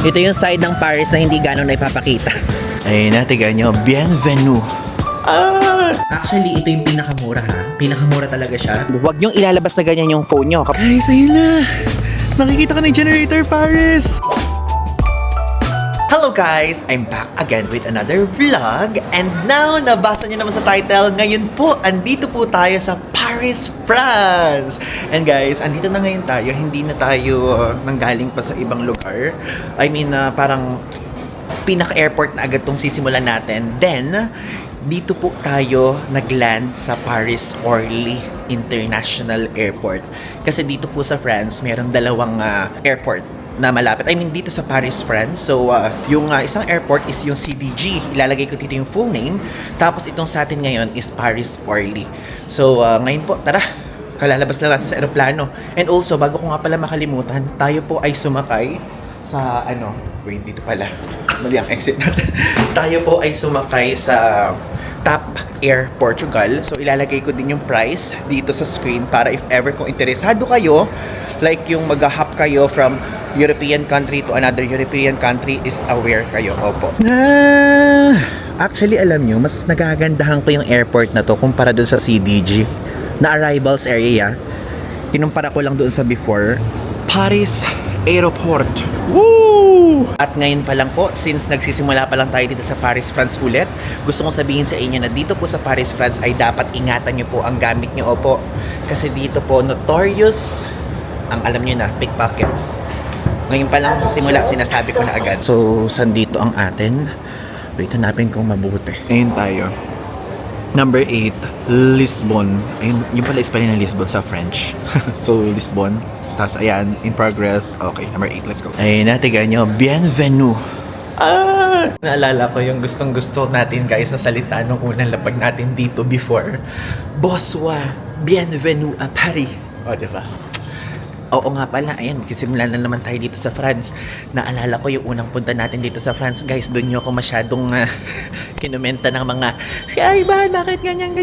Ito yung side ng Paris na hindi gano'n na ipapakita. Ayun na, tiga nyo. Bienvenue. Actually, ito yung pinakamura ha. Pinakamura talaga siya. Huwag nyong ilalabas na ganyan yung phone nyo. Guys, ayun na. Nakikita ka ng Generator Paris. Hello guys! I'm back again with another vlog. And now, nabasa niyo naman sa title, ngayon po, andito po tayo sa Paris, France! And guys, andito na ngayon tayo. Hindi na tayo nanggaling pa sa ibang lugar. I mean, parang pinaka-airport na agad tong sisimulan natin. Then, dito po tayo nagland sa Paris Orly International Airport. Kasi dito po sa France, meron dalawang airport na malapit. I mean, dito sa Paris, France. So, yung isang airport is yung CDG. Ilalagay ko dito yung full name. Tapos, itong sa atin ngayon is Paris Orly. So, ngayon po, tara! Kalalabas lang natin sa aeroplano. And also, bago ko nga pala makalimutan, tayo po ay sumakay sa, wait, dito pala. Mali ang exit natin. Tayo po ay sumakay sa TAP Air Portugal. So, ilalagay ko din yung price dito sa screen para if ever kung interesado kayo, like yung mag-hop kayo from European country to another European country is aware kayo. Opo. Actually, alam nyo, mas nagagandahan ko yung airport na to kumpara dun sa CDG na arrivals area. Kinumpara ko lang doon sa before. Paris Airport. Woo! At ngayon pa lang po, since nagsisimula pa lang tayo dito sa Paris, France ulit, gusto kong sabihin sa inyo na dito po sa Paris, France ay dapat ingatan nyo po ang gamit nyo. Opo. Kasi dito po, notorious ang alam nyo na, pickpockets. Ngayon pa lang sa simula, sinasabi ko na agad. So, saan dito ang atin? Wait, hanapin kong mabuti. Ayun tayo. Number 8, Lisbon. Ayun, yung pala spelling ng Lisbon sa French. So, Lisbon. Tapos, ayan, in progress. Okay, number 8, let's go. Ayun na, tiga nyo. Bienvenue. Naalala ko yung gustong-gusto natin, guys, na salita nung unang lapag natin dito before. Bonsoir, bienvenue à Paris. O, diba? Oo nga pala, ayan, magsisimula na naman tayo dito sa France. Naalala ko yung unang punta natin dito sa France, guys. Doon nyo ako masyadong kinumenta ng mga, si ay ba, bakit ganyan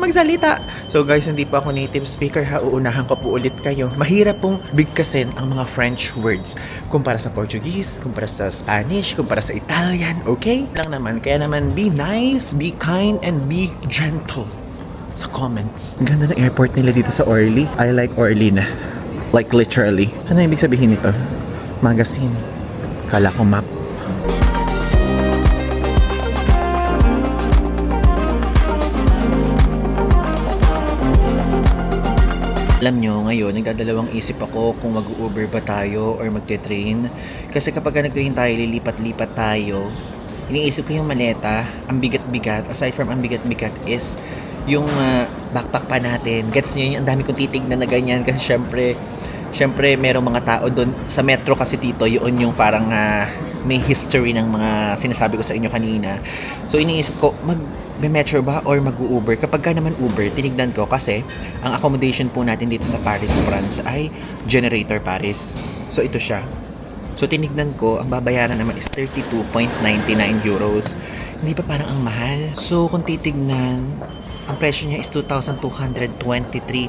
magsalita? So guys, hindi pa ako native speaker ha, uunahan ko po ulit kayo. Mahirap pong bigkasin ang mga French words kumpara sa Portuguese, kumpara sa Spanish, kumpara sa Italian, okay? Lang naman, kaya naman be nice, be kind, and be gentle sa comments. Ang ganda ng airport nila dito sa Orly. I like Orly na. Like literally. Ano ibig sabihin nito? Magazine. Kala ko map. Alam nyo, ngayon, nagdadalawang isip ako kung mag-Uber ba tayo or magte-train. Kasi kapag nag-train tayo, lilipat-lipat tayo, iniisip ko yung maleta, ang bigat-bigat. Aside from ang bigat-bigat is yung backpack pa natin. Gets nyo yun? Ang dami kong titignan na ganyan kasi syempre merong mga tao doon sa metro kasi dito, yun yung parang may history ng mga sinasabi ko sa inyo kanina. So iniisip ko, mag-metro ba or mag-Uber? Kapag ka naman Uber, tinignan ko kasi ang accommodation po natin dito sa Paris, France ay Generator Paris. So ito siya. So tinignan ko, ang babayaran naman is 32.99 euros. Hindi pa parang ang mahal? So kung titignan, ang presyo niya is 2,223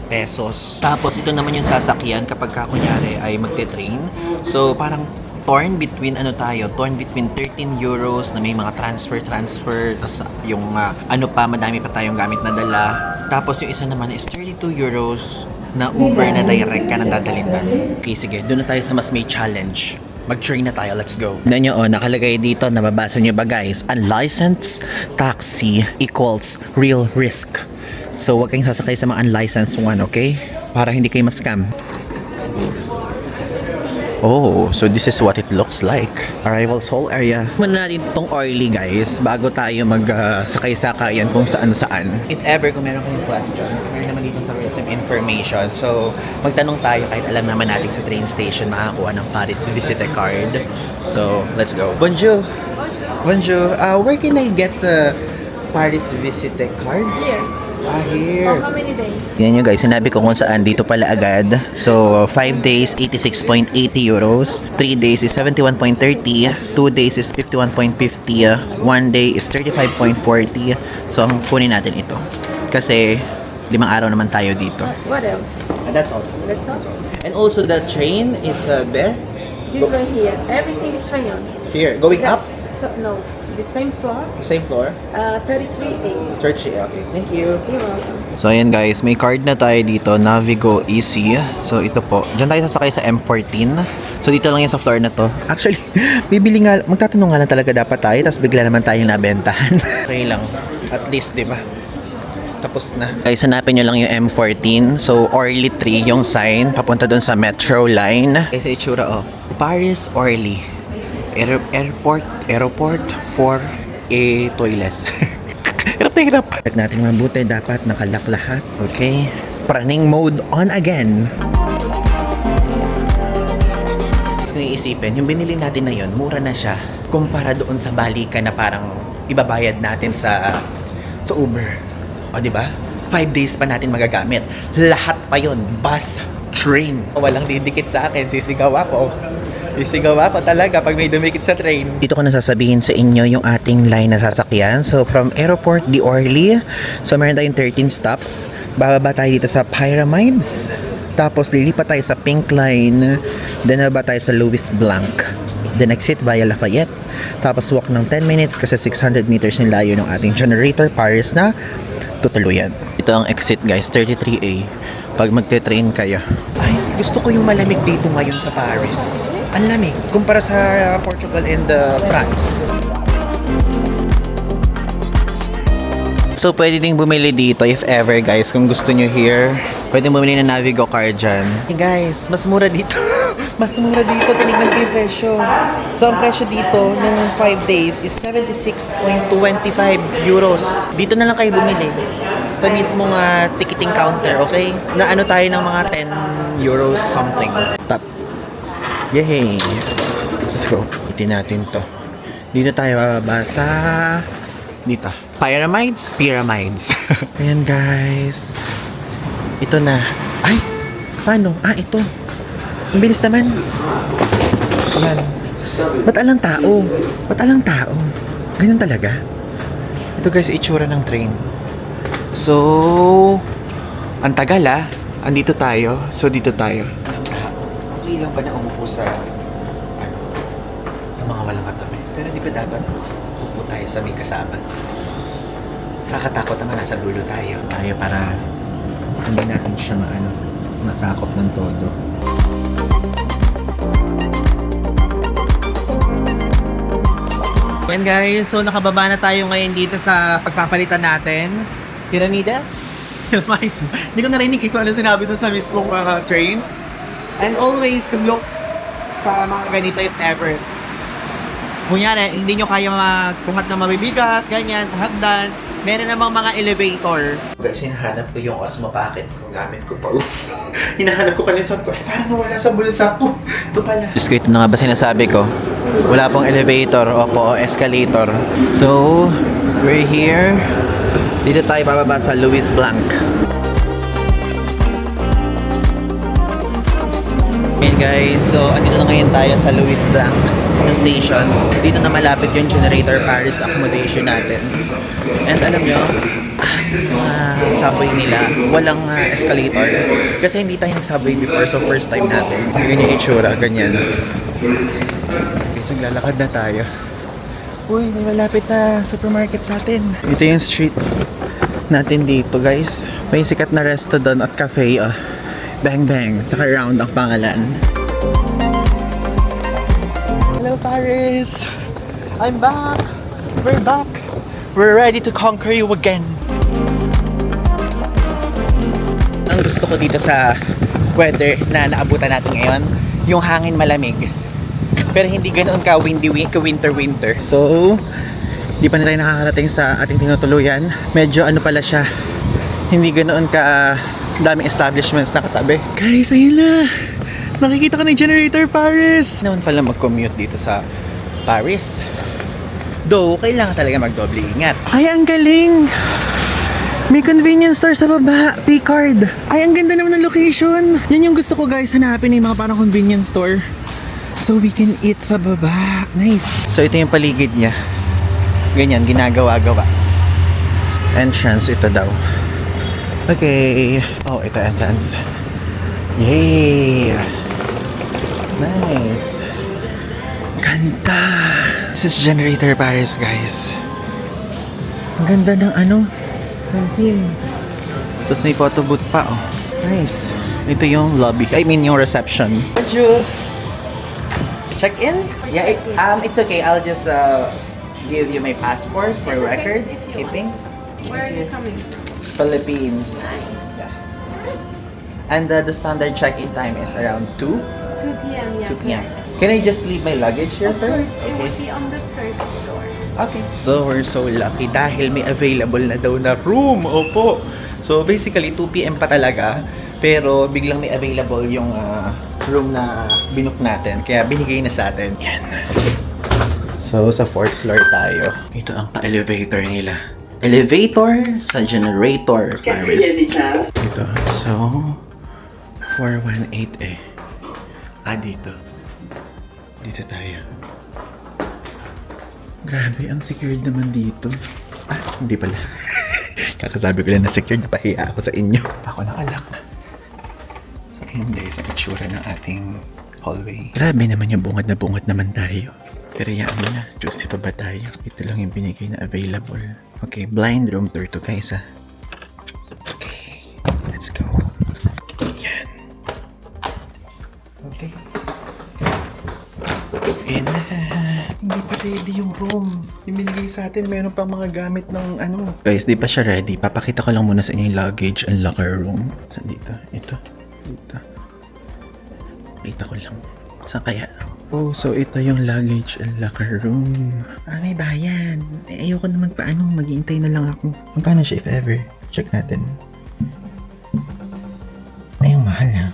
pesos. Tapos ito naman yung sasakyan kapag kunyari ay magte-train. So parang torn between 13 euros na may mga transfer. Tapos yung madami pa tayong gamit na dala. Tapos yung isa naman is 32 euros na Uber na direct ka nang dadalhin doon. Okay, sige. Doon na tayo sa mas may challenge. Mag-train na tayo, let's go. Tignan nyo, nakalagay dito, nababasa nyo ba guys? Unlicensed taxi equals real risk. So, huwag kayong sasakay sa mga unlicensed one, okay? Para hindi kayo ma-scam. Oh, so this is what it looks like. Arrivals whole area. Muna natin itong Orly guys, bago tayo mag-sakay-sakayan kung saan-saan. If ever kung meron kayong questions, meron naman dito tourism information. So, magtanong tayo kahit alam naman natin sa train station makakuha ng Paris Visite Card. So, let's go. Bonjour. Bonjour. Where can I get the Paris Visite Card? Here. Here. For how many days? Tingnan nyo guys, sinabi ko kung saan dito pala agad. So, 5 days, 86.80 euros. 3 days is 71.30. 2 days is 51.50. 1 day is 35.40. So, ang kunin natin ito. Kasi, 5 araw naman tayo dito. What else? And that's all. That's all? And also, the train is there. This one here, everything is rayon. Here, going Is that- up? So, no, the same floor, Same floor? 33A. Church, okay. Thank you. You're welcome. So ayan guys, may card na tayo dito, Navigo Easy. So ito po, dyan tayo sasakay sa M14. So dito lang yan sa floor na to. Actually, bibili nga, magtatanong nga lang talaga dapat tayo, tapos bigla naman tayong nabentahan. Okay lang. At least, di ba? Tapos na. Guys, hanapin nyo lang yung M14. So, Orly 3 yung sign. Papunta dun sa Metro Line. Kasi itsura, oh. Paris Orly. Airport for a toilet. Hirap na hirap. Check natin mabuti. Dapat nakalock lahat. Okay. Praning mode on again. Tapos kung iisipin, yung binili natin na yun, mura na siya. Kumpara doon sa balikan na parang ibabayad natin sa Uber. O, di ba? 5 days pa natin magagamit. Lahat pa yon, bus, train. Walang didikit sa akin, sisigaw ako. Sisigaw ako talaga pag may dumikit sa train. Dito ko na sasabihin sa inyo yung ating line na sasakyan. So, from Airport de Orly, so meron tayong 13 stops. Bababa tayo dito sa Pyramids. Tapos, lilipat tayo sa Pink Line. Then, bababa tayo sa Louis Blanc. Then, exit via Lafayette. Tapos, walk ng 10 minutes kasi 600 meters yung layo ng ating generator, Paris na tutuluyan. Ito ang exit guys, 33A. Pag magte-train kayo. Ay, gusto ko yung malamig dito ngayon sa Paris. Ang lamig. Kumpara sa Portugal and France. So, pwede ding bumili dito if ever guys, kung gusto nyo here. Pwede bumili ng Navigo card dyan. Hey guys, mas mura dito. Mas mura dito. Tinignan ko yung presyo. So, ang presyo dito ng 5 days is 76.25 euros. Dito na lang kayo bumili. Sa mismong ticketing counter, okay? Na ano tayo ng mga 10 euros something. Top. Yay! Let's go. Itin natin to. Dito tayo bababa sa... Dito. Pyramids? Pyramids. Ayan guys. Ito na. Ay! Paano? Ah, ito. Ang bilis naman. Ayan. Ba't alang tao? Ba't alang tao? Ganyan talaga. Ito guys, itsura ng train. So, ang tagal andito tayo. So, dito tayo. Walang tao. Okay lang ba na umupo sa mga walang katabi? Pero di ba dapat upo tayo sa may kasama? Nakakatakot naman nasa dulo tayo. Tayo para hindi natin siya masakop ng todo. Yan guys, so nakababa na tayo ngayon dito sa pagpapalitan natin. Piramida? Hindi ko narinig kung ano sinabi dun sa mismong train. And always look sa mga ganito if ever. Kunyari, hindi nyo kaya magkuhat na mabibigat, ganyan, sa hagdan. Meron namang mga elevator. Guys, hinahanap ko yung Osmo Pocket kung gamit ko pa. Hinahanap ko kanina, sabi ko, parang nawala sa bulsa ko. Ito pala. Diyos ko, ito na nga ba sinasabi ko? Wala pong elevator o escalator. So, we're here. Dito tayo bababa sa Louis Blanc. Okay guys, so andito na ngayon tayo sa Louis Blanc na station. Dito na malapit yung generator Paris accommodation natin. And alam nyo, mga subway nila, walang escalator. Kasi hindi tayo nag-subway before, so first time natin. Ganyan yung itsura, ganyan. Guys, naglalakad na tayo. Uy, may malapit na supermarket sa atin. Ito yung street natin dito guys. May sikat na resto doon at cafe. Bang Bang. Saka Round ang pangalan. Hello Paris! I'm back! We're back! We're ready to conquer you again! Ang gusto ko dito sa weather na naabutan natin ngayon, yung hangin malamig. Pero hindi ganoon ka windy, winter. So, di pa na tayo nakakarating sa ating tinutuluyan. Medyo ano pala siya, hindi ganoon ka daming establishments na katabi. Guys, ayun na! Nakikita ka ng generator Paris! Naman pala mag-commute dito sa Paris. Though, kailangan talaga magdoble ingat. Ay, ang galing! May convenience store sa baba, P-card. Ay, ang ganda naman ng location. Yan yung gusto ko guys, hanapin yung mga parang convenience store. So we can eat sa baba. Nice. So, ito yung paligid niya. Ganyan, ginagawa-gawa. Entrance, ito daw. Okay. Oh, ito entrance. Yay! Nice. Ganda! This is Generator Paris, guys. Ang ganda ng ano, ng view. Tapos may photo booth pa, oh. Nice. Ito yung lobby. I mean, yung reception. Would you check in? Yeah, it's okay. I'll just give you my passport for record keeping. Where are you coming? Philippines. Yeah. And the standard check-in time is around 2? 2 p.m. Yeah. 2 p.m. Can I just leave my luggage here Of course, first? it will be on the first floor. Okay. So, we're so lucky dahil may available na daw na room. Opo. So, basically, 2 p.m. pa talaga. Pero, biglang may available yung room na binook natin. Kaya, binigay na sa atin. Yan. So, sa 4th floor tayo. Ito ang pa-elevator nila. Elevator sa Generator Paris. Ito. So, 418 eh. Dito. Dito tayo. Grabe, ang secured naman dito. Hindi pala. Kakasabi ko lang na secured, napahiya ako sa inyo. Ako nakalak. So, yun guys, ang itsura ng ating hallway. Grabe naman yung bungad naman tayo. Pero yan na, juicy pa ba tayo? Ito lang yung binigay na available. Okay, blind room tour to guys Okay, let's go. Yan. Okay. And hindi pa ready yung room. Yung binigay sa atin, meron pang mga gamit ng ano. Guys, di pa siya ready. Papakita ko lang muna sa inyo yung luggage and locker room. Saan dito? Ito. Dito. Pakita ko lang. Saan kaya? Oh, so ito yung luggage and locker room. May bayan. Ayoko na magpaano. Maghihintay na lang ako. Magkano siya if ever? Check natin. Ay, ang mahal ha.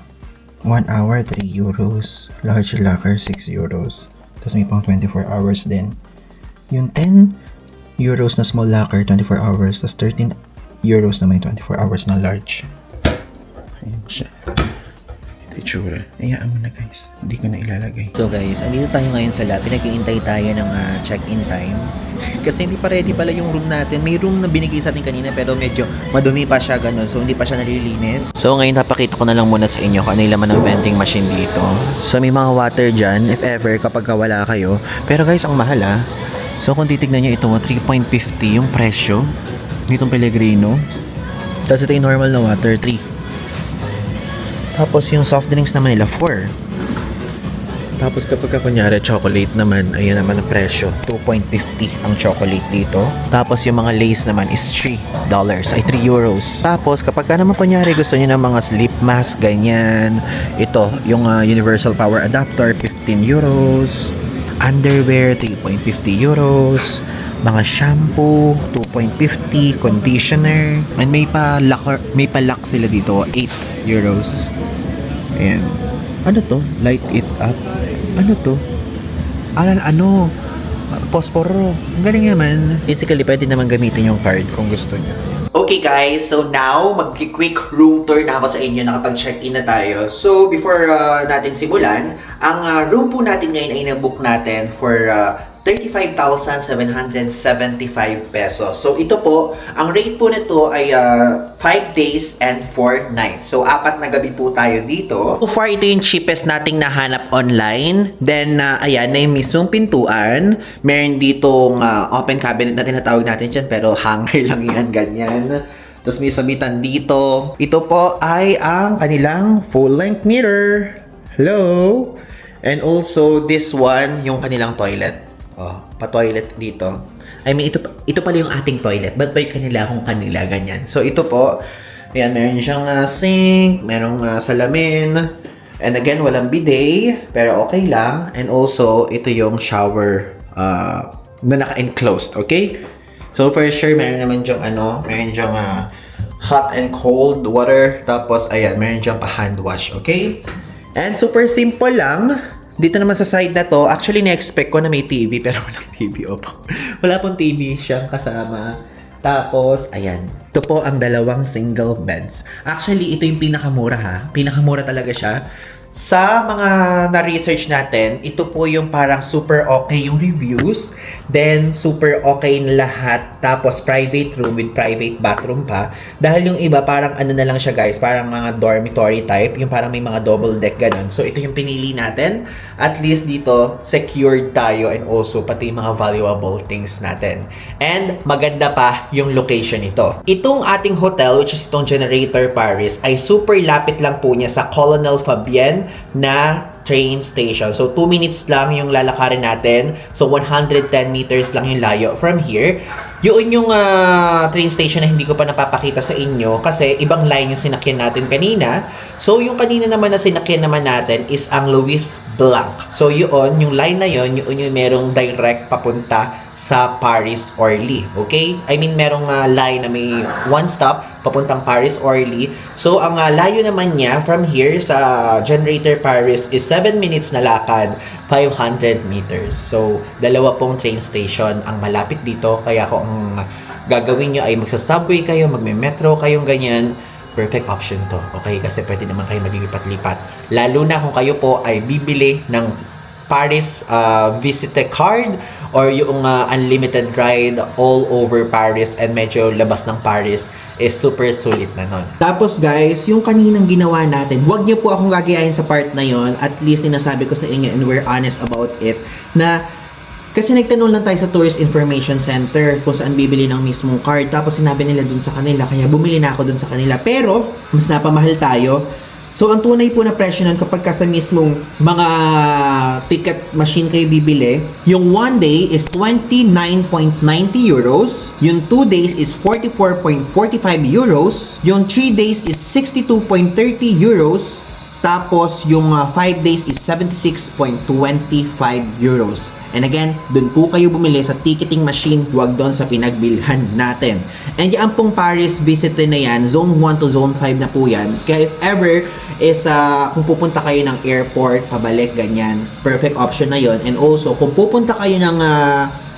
1 hour, 3 euros. Large locker, 6 euros. Tapos may pang 24 hours din. Yung 10 euros na small locker, 24 hours. Tapos 13 euros na may 24 hours na large. Ayan siya. Ito itsura. Hayaan mo na guys. Hindi ko na ilalagay. So guys, andito tayo ngayon sa lab. Pinag-iintay tayo ng check-in time. Kasi hindi pa ready pala yung room natin. May room na binigay sa atin kanina pero medyo madumi pa siya ganun. So hindi pa siya nalilinis. So ngayon napakita ko na lang muna sa inyo kung ano yung laman ng vending machine dito. So may mga water dyan if ever kapag wala kayo. Pero guys, ang mahal So kung titignan nyo ito, 3.50 yung presyo. Itong Pellegrino. Tapos ito yung normal na water, 3. Tapos yung soft drinks naman nila, 4. Tapos kapag kunyari chocolate naman, ayan naman ang presyo. 2.50 ang chocolate dito. Tapos yung mga lace naman is $3. Ay, 3 euros. Tapos kapag naman kunyari gusto niyo ng mga sleep mask, ganyan. Ito, yung universal power adapter, 15 euros. Underwear, 3.50 euros. Mga shampoo, 2.50. Conditioner. And may pa lock sila dito, 8 euros. Ayan. Ano to? Light it up. Ano to? Ano? Posporo. Ang galing naman. Basically, pwede naman gamitin yung card kung gusto niyo. Okay guys, so now mag-quick room tour na ako sa inyo. Nakapag-check-in na tayo. So before natin simulan, ang room po natin ngayon ay na-book natin for 35,775 pesos. So ito po, ang rate po nito ay 5 days and 4 nights. So 4 na gabi po tayo dito. So far, ito yung cheapest nating nahanap online. Then, ayan na yung mismong pintuan. Meron ditong open cabinet na tinatawag natin dyan, pero hanger lang yan, ganyan. Tapos may sabitan dito. Ito po ay ang kanilang full-length mirror. Hello! And also, this one, yung kanilang toilet. Pa-toilet dito. I mean, ito pala yung ating toilet. Ba't ba'y kanila kung kanila, ganyan. So, ito po. Ayan, meron siyang sink, merong salamin. And again, walang bidet. Pero okay lang. And also, ito yung shower na naka-enclosed. Okay? So, for sure, meron naman diyang meron diyang hot and cold water. Tapos, ayan, meron diyang pa-hand wash. Okay? And super simple lang. Dito naman sa side na to, actually na-expect ko na may TV pero walang TV. Opo. Wala pong TV siyang kasama. Tapos, ayan. Ito po ang dalawang single beds. Actually, ito yung pinakamura ha. Pinakamura talaga siya. Sa mga na-research natin, ito po yung parang super okay yung reviews. Then, super okay na lahat. Tapos, private room with private bathroom pa. Dahil yung iba, parang ano na lang siya guys, parang mga dormitory type. Yung parang may mga double deck ganun. So, ito yung pinili natin. At least dito, secured tayo and also pati yung mga valuable things natin. And, maganda pa yung location nito. Itong ating hotel, which is itong Generator Paris, ay super lapit lang po niya sa Colonel Fabienne na train station. So, 2 minutes lang yung lalakarin natin. So, 110 meters lang yung layo from here. Yun yung train station na hindi ko pa napapakita sa inyo kasi ibang line yung sinakyan natin kanina. So, yung kanina naman na sinakyan naman natin is ang Louis Blanc. So, yun, yung line na yun yung merong direct papunta sa Paris Orly. Okay? I mean, merong line na may one stop papuntang Paris Orly. So, ang layo naman niya from here sa Generator Paris is 7 minutes na lakad, 500 meters. So, dalawa pong train station ang malapit dito. Kaya kung ang gagawin nyo ay magsa-subway kayo, magme-metro kayong ganyan, perfect option to. Okay? Kasi pwede naman kayo maglilipat-lipat. Lalo na kung kayo po ay bibili ng Paris Visite Card or yung unlimited ride all over Paris and medyo labas ng Paris is super sulit na nun. Tapos guys, yung kaninang ginawa natin, huwag niyo po akong gagayahin sa part na yon. At least sinasabi ko sa inyo and we're honest about it na kasi nagtanong lang tayo sa Tourist Information Center kung saan bibili ng mismong card. Tapos sinabi nila dun sa kanila, kaya bumili na ako dun sa kanila. Pero, mas napamahal tayo. So, ang tunay po na presyo nun kapag ka sa mismong mga ticket machine kayo bibili, yung 1 day is 29.90 euros, yung 2 days is 44.45 euros, yung 3 days is 62.30 euros, tapos yung 5 days is 76.25 euros. And again, dun po kayo bumili sa ticketing machine, huwag doon sa pinagbilhan natin. And yan pong Paris visitor na yan, zone 1 to zone 5 na po yan. Kaya if ever is kung pupunta kayo ng airport, pabalik, ganyan, perfect option na yon. And also, kung pupunta kayo ng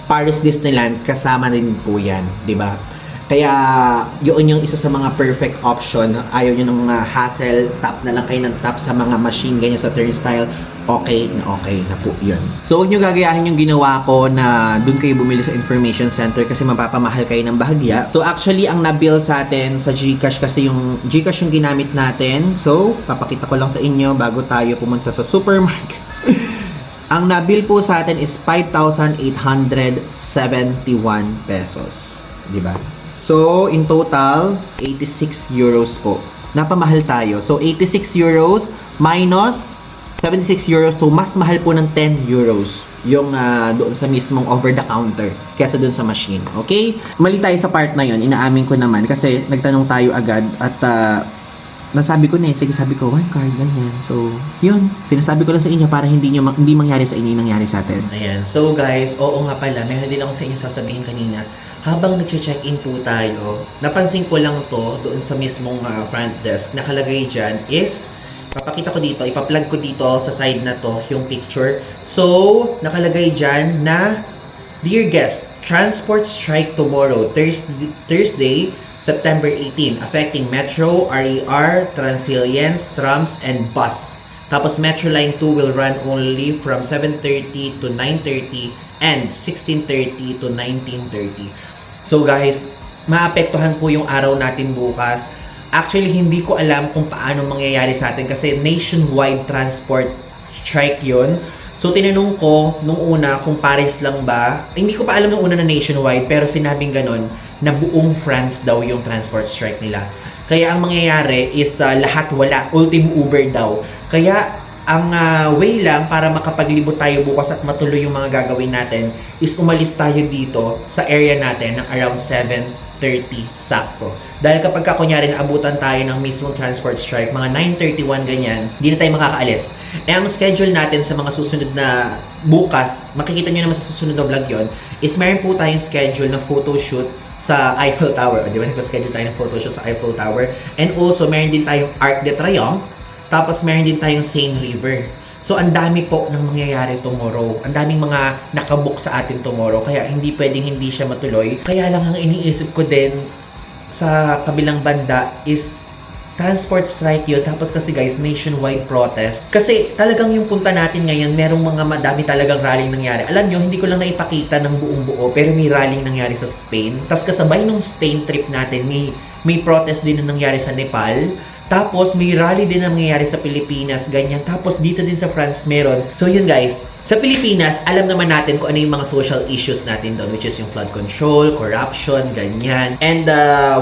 Paris Disneyland, kasama din po yan, di ba? Kaya, yun yung isa sa mga perfect option. Ayaw nyo ng hassle, tap na lang kayo ng tap sa mga machine, ganyan sa turnstile, okay na po yun. So, huwag nyo gagayahin yung ginawa ko na dun kayo bumili sa information center kasi mapapamahal kayo ng bahagya. So, actually, ang nabill sa atin sa GCash kasi yung GCash yung ginamit natin. So, papakita ko lang sa inyo bago tayo pumunta sa supermarket. Ang nabill po sa atin is 5,871 pesos. Diba? So, in total, 86 euros po. Napamahal tayo. So, 86 euros minus 76 euros. So, mas mahal po ng 10 euros yung doon sa mismong over-the-counter kesa doon sa machine. Okay? Mali tayo sa part na yon, inaamin ko naman kasi nagtanong tayo agad at nasabi ko na sige sabi ko, one card, ganyan. So, yun. Sinasabi ko lang sa inyo para hindi mangyari sa inyo yung nangyari sa atin. Ayan. So guys, oo nga pala, meron din ako sa inyo sasabihin kanina. Habang nag-check-in po tayo, napansin ko lang to doon sa mismong front desk. Nakalagay dyan is, papakita ko dito, ipa-plug ko dito sa side na to yung picture. So, nakalagay dyan na, Dear guest, transport strike tomorrow, Thursday, September 18, affecting Metro, RER, Transilience, trams, and bus. Tapos Metro Line 2 will run only from 7:30 to 9:30 and 16:30 to 19:30. So guys, maapektuhan po yung araw natin bukas. Actually, hindi ko alam kung paano mangyayari sa atin kasi nationwide transport strike yun. So, tinanong ko nung una kung Paris lang ba. Hindi ko pa alam nung una na nationwide pero sinabing ganon na buong France daw yung transport strike nila. Kaya ang mangyayari is lahat wala, ultimo Uber daw. Kaya ang way lang para makapaglibot tayo bukas at matuloy yung mga gagawin natin is umalis tayo dito sa area natin ng around 7:30 sakto. Dahil kapag kunyari naabutan tayo ng mismong transport strike, mga 9:31 ganyan, hindi na tayo makakaalis. Eh ang schedule natin sa mga susunod na bukas, makikita nyo naman sa susunod na vlog yon, is meron po tayong schedule na photoshoot sa Eiffel Tower. O, di ba? Nagpa-schedule tayo ng photoshoot sa Eiffel Tower. And also, meron din tayong Arc de Triomphe. Tapos, meron din tayong Seine River. So, ang dami po ng mangyayari tomorrow. Ang daming mga nakabook sa atin tomorrow. Kaya, hindi pwedeng hindi siya matuloy. Kaya lang ang iniisip ko din sa kabilang banda is transport strike yun. Tapos kasi guys, nationwide protest. Kasi talagang yung punta natin ngayon, merong mga madami talagang rallying nangyari. Alam nyo, hindi ko lang naipakita ng buong buo, pero may rallying nangyari sa Spain. Tapos kasabay nung Spain trip natin, may protest din na nangyari sa Nepal. Tapos, may rally din na mangyayari sa Pilipinas, ganyan. Tapos, dito din sa France meron. So, yun guys. Sa Pilipinas, alam naman natin kung ano yung mga social issues natin doon, which is yung flood control, corruption, ganyan. And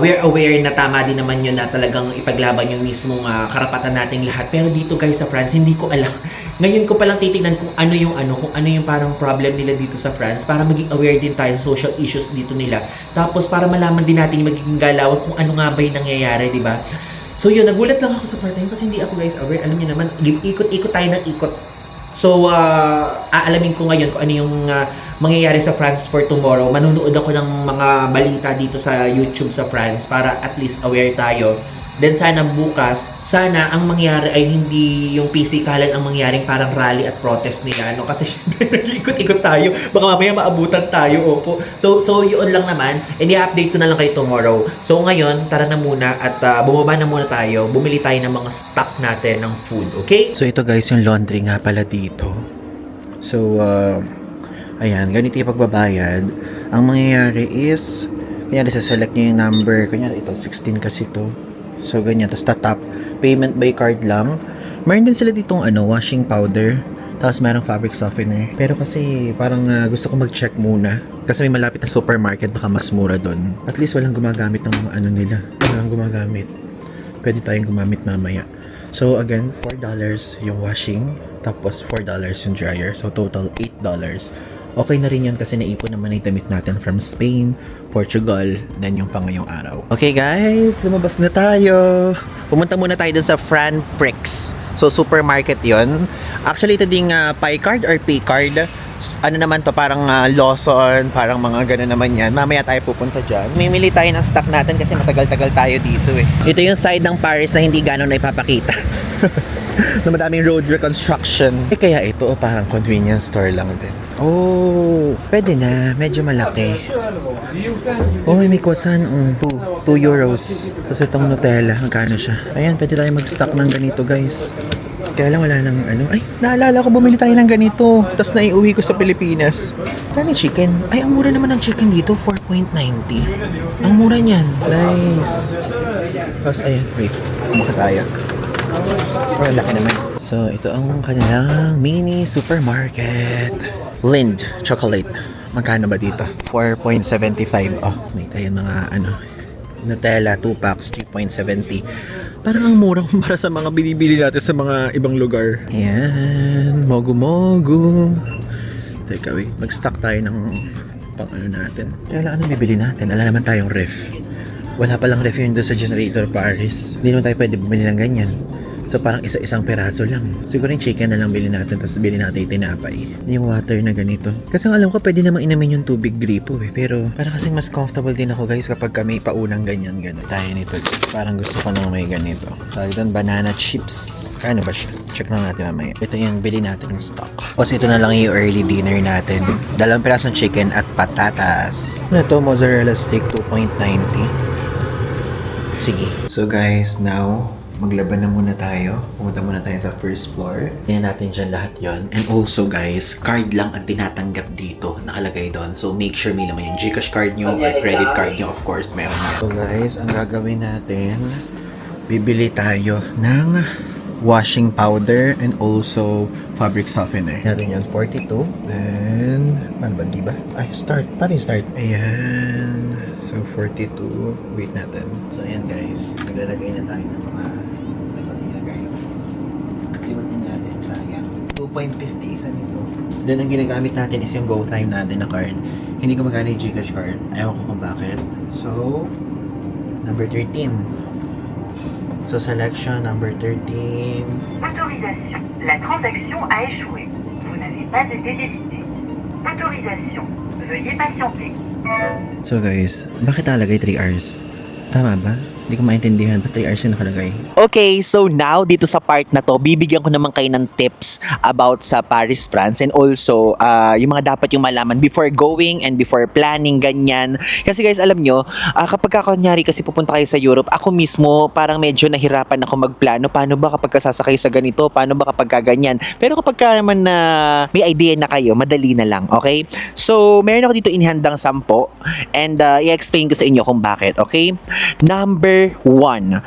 we're aware na tama din naman yun na talagang ipaglaban yung mismong karapatan nating lahat. Pero dito guys sa France, hindi ko alam. Ngayon ko palang titignan kung ano yung parang problem nila dito sa France para maging aware din tayo sa social issues dito nila. Tapos, para malaman din natin yung magiging galawan kung ano nga ba yung nangyayari, di ba? So yun, nagulat lang ako sa part na yun kasi hindi ako guys aware. Alam niyo naman, ikot-ikot tayo ng ikot. So, aalamin ko ngayon kung ano yung mangyayari sa France for tomorrow. Manunood ako ng mga balita dito sa YouTube sa France para at least aware tayo. Then sana bukas, sana ang mangyari ay hindi yung pisikalan ang mangyaring parang rally at protest nila, no? Kasi nag-ikot-ikot tayo. Baka mamaya maabutan tayo, opo. So yun lang naman. And i-update ko na lang kayo tomorrow. So ngayon, tara na muna at bumaba na muna tayo. Bumili tayo ng mga stock natin ng food, okay? So ito guys, yung laundry nga pala dito. So, ayan, ganito yung pagbabayad. Ang mangyayari is, kunyari sa-select nyo yung number. Kunyari ito, 16 kasi to. So, ganyan. Tapos, tatap. Payment by card lang. Meron din sila ditong washing powder. Tapos, merong fabric softener. Pero kasi, parang gusto ko mag-check muna. Kasi may malapit na supermarket. Baka mas mura doon. At least, walang gumagamit ng mga nila. Walang gumagamit. Pwede tayong gumamit mamaya. So, again, $4 yung washing. Tapos, $4 yung dryer. So, total $8. Okay na rin yun kasi naipon naman yung damit natin from Spain, Portugal, then yung pangayong araw. Okay guys, lumabas na tayo. Pumunta muna tayo dun sa Franprix. So supermarket yon. Actually ito ding pay card or pay card. Ano naman to, parang Lawson, parang mga gano'n naman yan. Mamaya tayo pupunta dyan. Mimili tayo ng stock natin kasi matagal-tagal tayo dito eh. Ito yung side ng Paris na hindi gano'n na ipapakita. Na madaming road reconstruction. Eh kaya ito parang convenience store lang din. Oh, pwede na. Medyo malaki. Oh, may croissant. 2 euros. Tapos itong Nutella. Magkano siya? Ayan, pwede tayo mag-stock ng ganito guys. Kaya lang wala nang Ay, naalala ko bumili tayo ng ganito. Tapos naiuwi ko sa Pilipinas. Kani chicken? Ay, ang mura naman ng chicken dito. 4.90. Ang mura niyan. Nice. Tapos ayan, wait. Kumaka tayo. Oh, laki naman. So, ito ang kanilang mini supermarket. Lind chocolate. Magkano ba dito? 4.75. Oh, may tayo mga Nutella 2 packs 3.70. Parang ang mura kumpara sa mga binibili natin sa mga ibang lugar. Ayan, mogu-mogu. Teka, wait. Mag-stock tayo ng pang natin. Kaya lang bibili natin? Ala naman tayong ref. Wala palang ref yun doon sa Generator Paris. Hindi naman tayo pwede bumili ng ganyan. So parang isa-isang peraso lang. Siguro yung chicken na lang bilhin natin, tapos bilhin natin yung tinapay. Yung water na ganito. Kasi ang alam ko pwede namang inamin yung tubig gripo eh. Pero parang kasing mas comfortable din ako guys kapag may paunang ganyan. Tayo nito. Parang gusto ko nang may ganito. So ito banana chips. Kano ba siya? Check na natin mamaya. Ito yung bilhin natin ng stock. Tapos ito na lang yung early dinner natin. 2 perasong chicken at patatas. Ano to? Mozzarella stick 2.90. Sige. So guys, now maglaban na muna tayo. Pumunta muna tayo sa first floor. Tingnan natin dyan lahat yon. And also guys, card lang ang tinatanggap dito. Nakalagay doon. So make sure may naman yung Gcash card nyo or credit card nyo. Of course, meron yan. So guys, ang gagawin natin, bibili tayo ng washing powder and also fabric softener. Natin yan, 42. Then, paano ba, diba? Ay, start. Paano yung start? Ayan. So, 42. Wait natin. So, ayan guys. Naglalagay na tayo ng mga nilagay. Simutin din natin, sayang. 2.50 isa nito. Then, ang ginagamit natin is yung GoTime natin na card. Hindi ko magana yung Gcash card. Ayaw ko kung bakit. So, number 13. So, selection number 13. Autorisation. La transaction a échoué. Vous n'avez pas été débité. Autorisation. Veuillez patienter. So guys, bakit nalagay 3 hours? Tama ba? Hindi ko maintindihan, ba't IRC nakalagay? Okay, so now dito sa part na to, bibigyan ko naman kayo ng tips about sa Paris, France, and also yung mga dapat yung malaman before going and before planning, ganyan. Kasi guys, alam nyo, kapag kunyari kasi pupunta kayo sa Europe, ako mismo parang medyo nahirapan ako magplano. Paano ba kapag sasakay sa ganito? Paano ba kapag ganyan? Pero kapag naman na may idea na kayo, madali na lang, okay? So, meron ako dito inihandang 10 and i-explain ko sa inyo kung bakit, okay? Number 1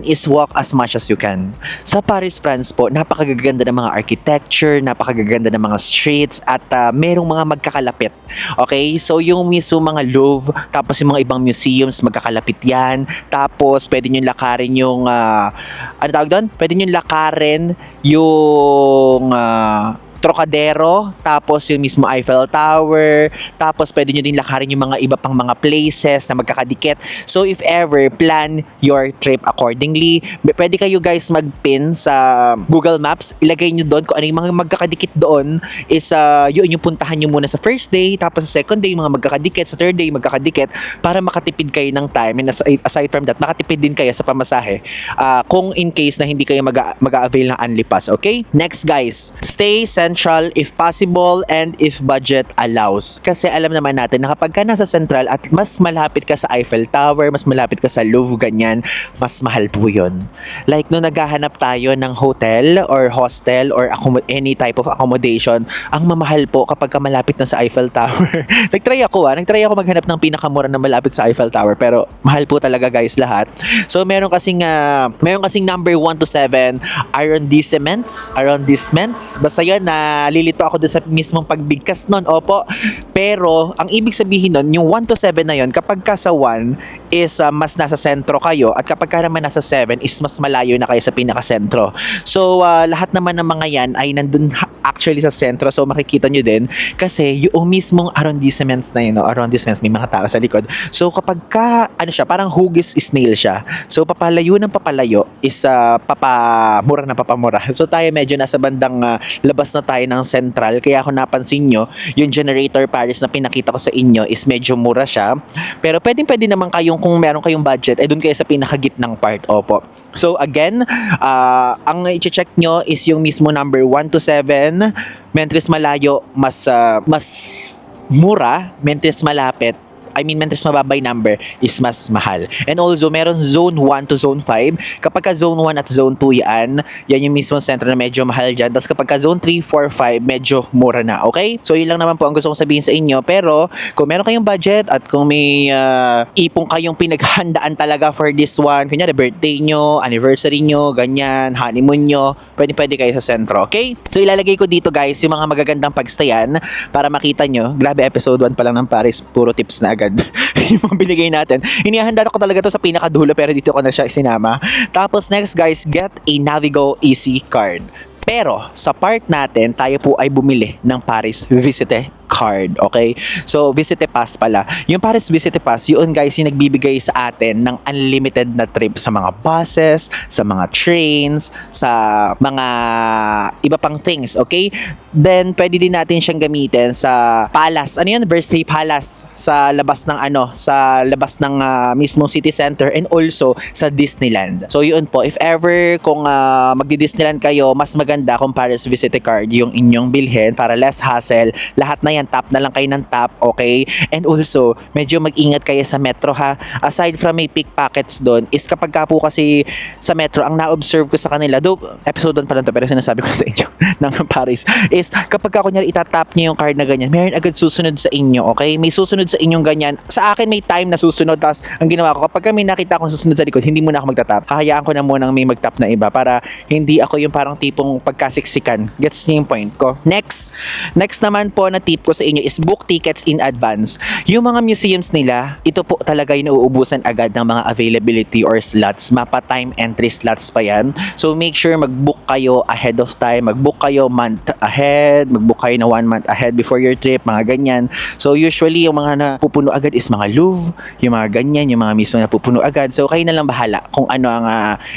is walk as much as you can. Sa Paris, France po, napakagaganda ng mga architecture, napakagaganda ng mga streets, at merong mga magkakalapit. Okay? So, yung mismo mga Louvre, tapos yung mga ibang museums, magkakalapit yan. Tapos, pwede nyo lakarin yung, ano tawag doon? Pwede nyo lakarin yung, Trocadero, tapos yung mismo Eiffel Tower, tapos pwede nyo din lakarin yung mga iba pang mga places na magkakadikit. So if ever, plan your trip accordingly. Pwede kayo guys mag-pin sa Google Maps, ilagay nyo doon kung ano yung mga magkakadikit doon is yun yung puntahan nyo muna sa first day, tapos sa second day mga magkakadikit, sa third day magkakadikit, para makatipid kayo ng time, and aside from that, makatipid din kayo sa pamasahe kung in case na hindi kayo mag-a-avail ng Only Pass, okay? Next guys, stay central if possible and if budget allows. Kasi alam naman natin na kapag ka nasa central at mas malapit ka sa Eiffel Tower, mas malapit ka sa Louvre, ganyan, mas mahal po yun. Like nung naghahanap tayo ng hotel or hostel or any type of accommodation, ang mamahal po kapag ka malapit na sa Eiffel Tower. Nagtry ako maghanap ng pinakamura na malapit sa Eiffel Tower, pero mahal po talaga guys lahat. So meron kasing number 1 to 7 arrondissements, basta yun na lilito ako dun sa mismong pagbigkas nun, opo. Pero ang ibig sabihin nun, yung 1 to 7 na yun, kapag ka sa 1 is mas nasa sentro kayo, at kapag ka naman nasa 7 is mas malayo na kayo sa pinakasentro. So lahat naman ng mga yan ay nandun actually sa sentro, so makikita nyo din kasi yung mismong arrondissements na yun, arrondissements, may mga tao sa likod. So kapag ka, parang hugis snail siya. So papalayo ng papalayo is papamura na papamura. So tayo medyo nasa bandang labas na tayo ng central, kaya ako napansin nyo, yung generator Paris na pinakita ko sa inyo is medyo mura siya. Pero pwede naman kayong, kung meron kayong budget, doon kayo sa pinakagitnang part, opo. So again, ang i-check nyo is yung mismo number 1 to 7. Mentres malayo, mas mura. Mentres malapit, mentres mababay number is mas mahal. And also, meron zone 1 to zone 5. Kapag ka zone 1 at zone 2 yan yung mismo sentro na medyo mahal dyan. Tapos kapag ka zone 3, 4, 5, medyo mura na, okay? So, yun lang naman po ang gusto kong sabihin sa inyo. Pero, kung meron kayong budget at kung may ipong kayong pinaghandaan talaga for this one, kunyari birthday nyo, anniversary nyo, ganyan, honeymoon nyo, pwede kayo sa sentro, okay? So, ilalagay ko dito guys yung mga magagandang pagstayan para makita nyo. Grabe, episode 1 pa lang ng Paris, puro tips na agad. Yung mga binigay natin. Inihanda ko talaga to sa pinakadulo, pero dito ko na siya isinama. Tapos next guys, get a Navigo Easy card. Pero sa part natin, tayo po ay bumili ng Paris Visite card, okay? So, Visite Pass pala. Yung Paris Visite Pass, yun guys, yung nagbibigay sa atin ng unlimited na trip sa mga buses, sa mga trains, sa mga iba pang things, okay? Then, pwede din natin siyang gamitin sa Palace. Ano yun? Versailles Palace. Sa labas ng mismong city center, and also sa Disneyland. So, yun po. If ever, kung magdi-Disneyland kayo, mas maganda kung Paris Visite card yung inyong bilhin para less hassle. Lahat na yan, tap na lang kayo ng tap, okay? And also, medyo mag-ingat kayo sa metro ha. Aside from may pickpockets doon, is kapag ka po kasi sa metro, ang na-observe ko sa kanila, though episode 1 pa lang to, pero sinasabi ko sa inyo ng Paris, is kapag ka kunyari itatap niyo yung card na ganyan, meron agad susunod sa inyo, okay? May susunod sa inyong ganyan. Sa akin may time na susunod, tapos ang ginawa ko, kapag may nakita akong susunod sa likod, hindi muna ako magtatap. Hahayaan ko na munang may magtap na iba para hindi ako yung parang tipong pagkasiksikan. Gets niyo yung point ko? Next naman po na tip ko sa inyo is book tickets in advance. Yung mga museums nila, ito po talaga yung nauubusan agad ng mga availability or slots. Mapa time entry slots pa yan. So make sure mag-book kayo ahead of time. Mag-book kayo month ahead. Mag-book kayo na 1 month ahead before your trip. Mga ganyan. So usually yung mga napupuno agad is mga Louvre. Yung mga ganyan. Yung mga mismo napupuno agad. So kayo na lang bahala kung ano ang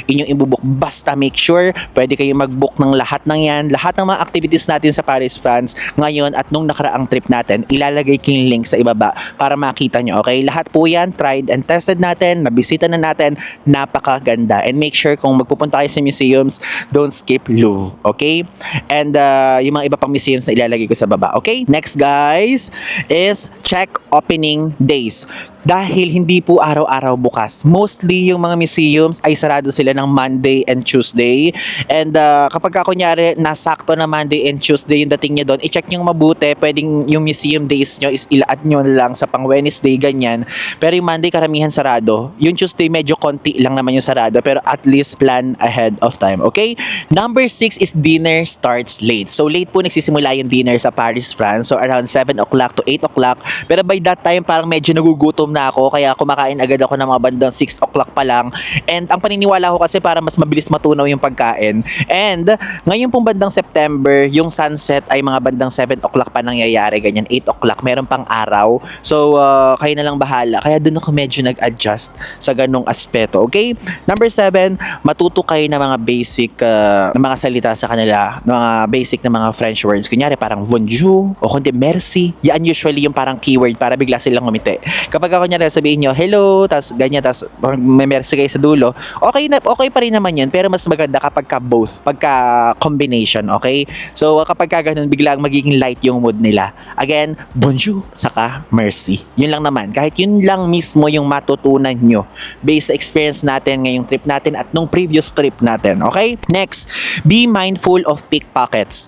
inyong ibubook. Basta make sure pwede kayo mag-book ng lahat ng yan. Lahat ng mga activities natin sa Paris, France ngayon at nung nakaraang ang trip natin, ilalagay ko yung link sa ibaba para makita nyo, okay? Lahat po yan, tried and tested natin, nabisita na natin, napakaganda. And make sure kung magpupunta kayo sa museums, don't skip Louvre, okay? And yung mga iba pang museums na ilalagay ko sa baba, okay? Next guys is check opening days. Dahil hindi po araw-araw bukas. Mostly yung mga museums ay sarado sila ng Monday and Tuesday. And kapag kunyari nasakto na Monday and Tuesday yung dating niya doon, i-check nyo mabuti. Pwedeng yung museum days nyo is ilaad nyo lang sa pang Wednesday, ganyan. Pero yung Monday karamihan sarado. Yung Tuesday medyo konti lang naman yung sarado. Pero at least plan ahead of time. Okay? Number 6 is dinner starts late. So late po nagsisimula yung dinner sa Paris, France. So around 7 o'clock to 8 o'clock. Pero by that time parang medyo nagugutom na ako, kaya kumakain agad ako ng mga bandang 6 o'clock pa lang. And ang paniniwala ko kasi para mas mabilis matunaw yung pagkain. And ngayon pong bandang September, yung sunset ay mga bandang 7 o'clock pa nangyayari, ganyan 8 o'clock, meron pang araw. So kayo na lang bahala. Kaya doon ako medyo nag-adjust sa ganong aspeto. Okay? Number 7, matuto kayo ng mga basic na mga salita sa kanila, mga basic na mga French words. Kunyari parang bonjour o kundi merci. Yan usually yung parang keyword para bigla silang ngumiti. Kapag kunyari sabihin nyo, hello, tas ganyan, tas may merci kayo sa dulo, okay pa rin naman yun, pero mas maganda kapag ka both, pagka combination, okay? So, kapag ka ganun, biglang magiging light yung mood nila. Again, bonjour, saka merci. Yun lang naman. Kahit yun lang mismo yung matutunan nyo based sa experience natin ngayong trip natin at nung previous trip natin, okay? Next, be mindful of pickpockets.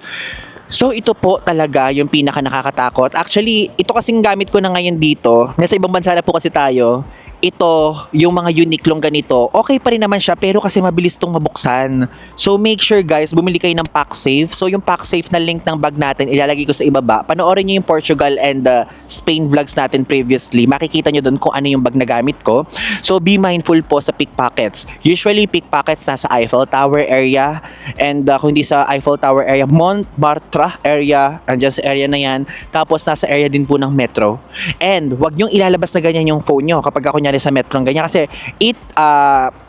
So ito po talaga yung pinaka nakakatakot. Actually, ito kasing gamit ko na ngayon dito. Nasa ibang bansa na po kasi tayo. Ito, yung mga Uniqlong ganito, okay pa rin naman siya pero kasi mabilis tong mabuksan. So make sure guys, bumili kayo ng PackSafe. So yung PackSafe na link ng bag natin, ilalagay ko sa ibaba. Panoorin nyo yung Portugal and Spain vlogs natin previously. Makikita nyo doon kung ano yung bag na gamit ko. So be mindful po sa pickpockets. Usually pickpockets nasa Eiffel Tower area and kung hindi sa Eiffel Tower area, Montmartre area, andyan sa area na yan. Tapos nasa area din po ng metro. And wag nyong ilalabas na ganyan yung phone nyo kapag kunyari sa metro ganyan kasi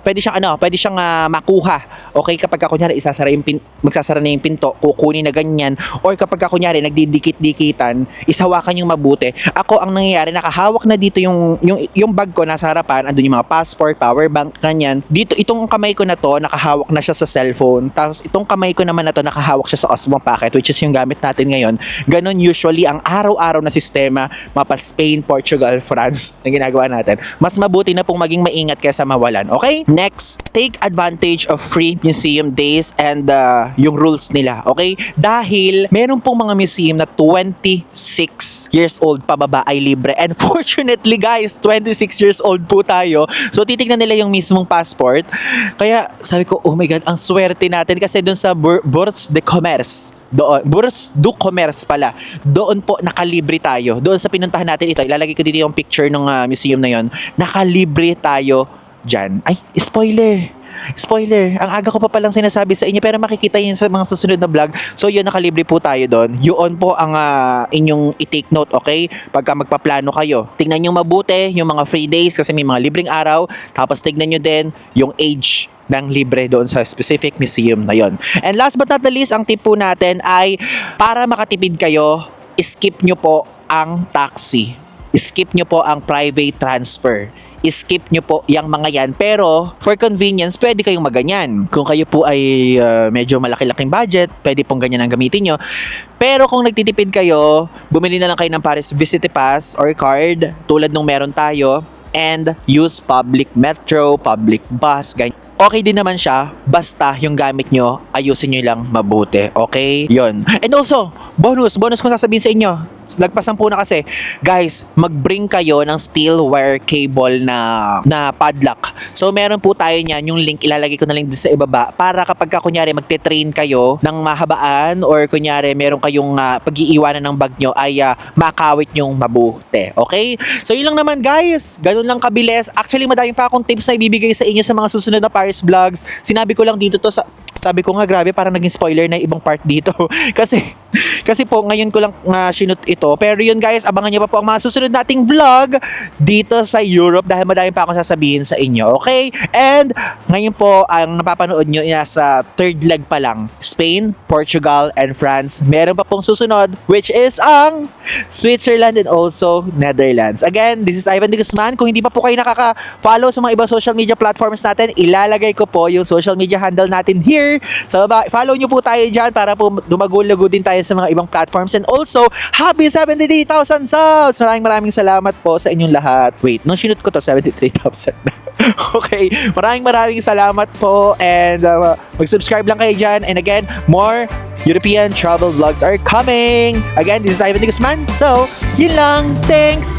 pwede siyang makuha. Okay, kapag kunyari magsasara na yung pinto, kukunin na ganyan, or kapag kunyari nagdidikit-dikitan, isawakan yung mabuti. Ako ang nangyayari, nakahawak na dito yung bag ko nasa harapan, andun yung mga passport, power bank, ganyan. Dito itong kamay ko na to, nakahawak na siya sa cellphone. Tapos itong kamay ko naman na to, nakahawak siya sa Osmo Pocket, which is yung gamit natin ngayon. Ganon usually ang araw-araw na sistema mapa Spain, Portugal, France na ginagawa natin. Mas mabuti na pong maging maingat kaysa mawalan. Okay? Next, take advantage of free museum days and yung rules nila. Okay? Dahil meron pong mga museum na 26 years old pababa ay libre. And fortunately guys, 26 years old po tayo. So titignan nila yung mismong passport. Kaya sabi ko, oh my God, ang swerte natin kasi dun sa Bourse de Commerce. Bourse du Commerce pala. Doon po nakalibre tayo. Doon sa pinuntahan natin ito, ilalagay ko dito yung picture ng museum na yon. Nakalibre tayo dyan. Ay, spoiler. Ang aga ko pa palang sinasabi sa inyo pero makikita yun sa mga susunod na vlog. So yun, nakalibre po tayo doon. Yun po ang inyong i-take note, okay? Pagka magpaplano kayo, tingnan nyo mabuti yung mga free days kasi may mga libreng araw. Tapos tignan nyo din yung age ng libre doon sa specific museum na yon. And last but not the least, ang tip po natin ay para makatipid kayo, skip nyo po ang taxi. Skip nyo po ang private transfer. Skip nyo po yung mga yan. Pero for convenience, pwede kayong maganyan. Kung kayo po ay medyo malaki-laking budget, pwede pong ganyan ang gamitin nyo. Pero kung nagtitipid kayo, bumili na lang kayo ng Paris Visit Pass or card tulad nung meron tayo and use public metro, public bus, ganyan. Okay din naman siya, basta yung gamit nyo, ayusin nyo lang mabuti. Okay? Yon. And also, bonus kung sasabihin sa inyo, lagpasan po na kasi, guys, mag-bring kayo ng steel wire cable na padlock. So, meron po tayo niyan, yung link, ilalagay ko na lang sa ibaba, para kapag kunyari magte-train kayo ng mahabaan, or kunyari meron kayong pag-iiwanan ng bag nyo, ay makawit nyong mabuti. Okay? So, yun lang naman, guys. Ganun lang kabilis. Actually, madami pa akong tips na ibibigay sa inyo sa mga susunod na Paris vlogs. Sinabi ko lang dito to sabi ko nga, grabe, parang naging spoiler na yung ibang part dito. Kasi Kasi po, ngayon ko lang sinut ito. Pero yun guys, abangan nyo pa po ang mga susunod nating vlog dito sa Europe dahil madami pa akong sasabihin sa inyo, okay? And ngayon po, ang napapanood nyo nasa third leg pa lang. Spain, Portugal, and France. Meron pa pong susunod, which is ang Switzerland and also Netherlands. Again, this is Ivan de Guzman. Kung hindi pa po kayo nakaka-follow sa mga ibang social media platforms natin, ilalagay ko po yung social media handle natin here. So, follow nyo po tayo dyan para po dumagulago din tayo sa mga ibang platforms. And also, happy 73,000 subs! Maraming salamat po sa inyong lahat. Wait, nung sinut ko to, 73,000 na. Okay, maraming salamat po and mag-subscribe lang kayo dyan. And again, more European travel vlogs are coming. Again, this is Ivan de Guzman. So, yun lang. Thanks!